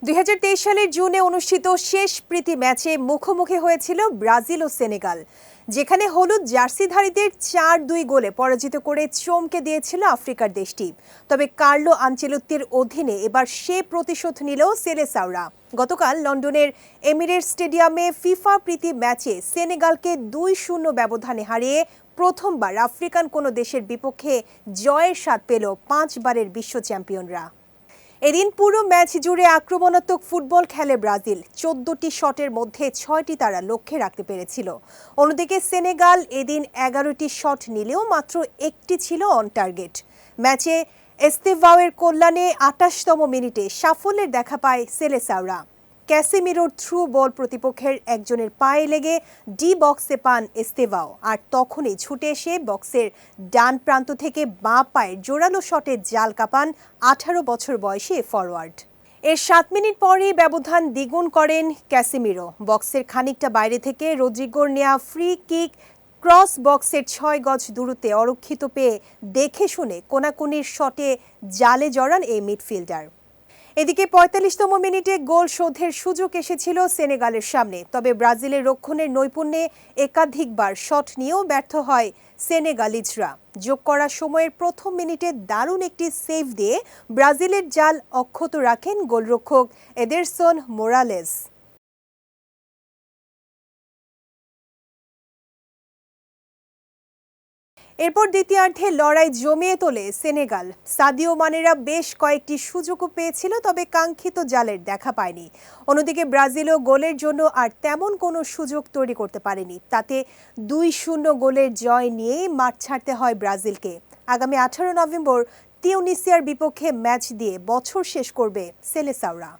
২০২৩ সালের জুনে অনুষ্ঠিত শেষ প্রীতি ম্যাচে মুখোমুখি হয়েছিল ব্রাজিল ও সেনেগাল, যেখানে হলুদ জার্সিধারীদের ৪-২ গোলে পরাজিত করে চমকে দিয়েছিল আফ্রিকার দেশটি। তবে কার্লো আনচেলত্তির অধীনে এবার সে প্রতিশোধ নিল সেলেসাওরা। গতকাল লন্ডনের এমিরেটস স্টেডিয়ামে ফিফা প্রীতি ম্যাচে সেনেগালকে ২-০ ব্যবধানে হারিয়ে প্রথমবার আফ্রিকান কোনো দেশের বিপক্ষে জয়ের স্বাদ পেল ৫ বারের বিশ্ব চ্যাম্পিয়নরা। এদিন পুরো ম্যাচ জুড়ে আক্রমণাত্মক ফুটবল খেলে ব্রাজিল। ১৪টি শটের মধ্যে ৬টি তারা লক্ষ্যে রাখতে পেরেছিল। অন্যদিকে সেনেগাল এদিন ১১টি শট নিলেও মাত্র একটি ছিল অন টার্গেট। ম্যাচে এস্তেভাওয়ের কল্যাণে ২৮তম মিনিটে সাফল্যের দেখা পায় সেলেসাওরা। ক্যাসিমিরোর থ্রু বল প্রতিপক্ষের একজনের পায়ে লেগে ডি বক্সে পান এস্তেভাও, আর তখনই ছুটে এসে বক্সের ডান প্রান্ত থেকে বাঁ পায়ের জোরালো শটে জাল কাপান ১৮ বছর বয়সী ফরওয়ার্ড। এর ৭ মিনিট পরই ব্যবধান দ্বিগুণ করেন ক্যাসিমিরো। বক্সের খানিকটা বাইরে থেকে রদ্রিগোর নেয়া ফ্রি কিক ক্রস বক্সের ৬ গজ দূরত্বে অরক্ষিত পেয়ে দেখে শুনে কোনাকুনির শটে জালে জড়ান এই মিডফিল্ডার। এদিকে ৪৫তম মিনিটে গোল শোধের সুযোগ এসেছিল সেনেগালের সামনে, তবে ব্রাজিলের রক্ষণের নৈপুণ্যে একাধিকবার শট নিয়েও ব্যর্থ হয় সেনেগালিজরা। যোগ করা সময়ের প্রথম মিনিটে দারুণ একটি সেভ দিয়ে ব্রাজিলের জাল অক্ষত রাখেন গোলরক্ষক এদেরসন মোরালেস। এরপর দ্বিতীয়ার্ধে লড়াই জমিয়ে তোলে সেনেগাল। সাদিও মানেরা বেশ কয়েকটি সুযোগও পেয়েছিল, তবে কাঙ্ক্ষিত জালের দেখা পায়নি। অন্যদিকে ব্রাজিলও গোলের জন্য আর তেমন কোনো সুযোগ তৈরি করতে পারেনি। তাতে ২-০ গোলের জয় নিয়েই মাঠ ছাড়তে হয় ব্রাজিলকে। আগামী ১৮ নভেম্বর তিউনিসিয়ার বিপক্ষে ম্যাচ দিয়ে বছর শেষ করবে সেলেসাওরা।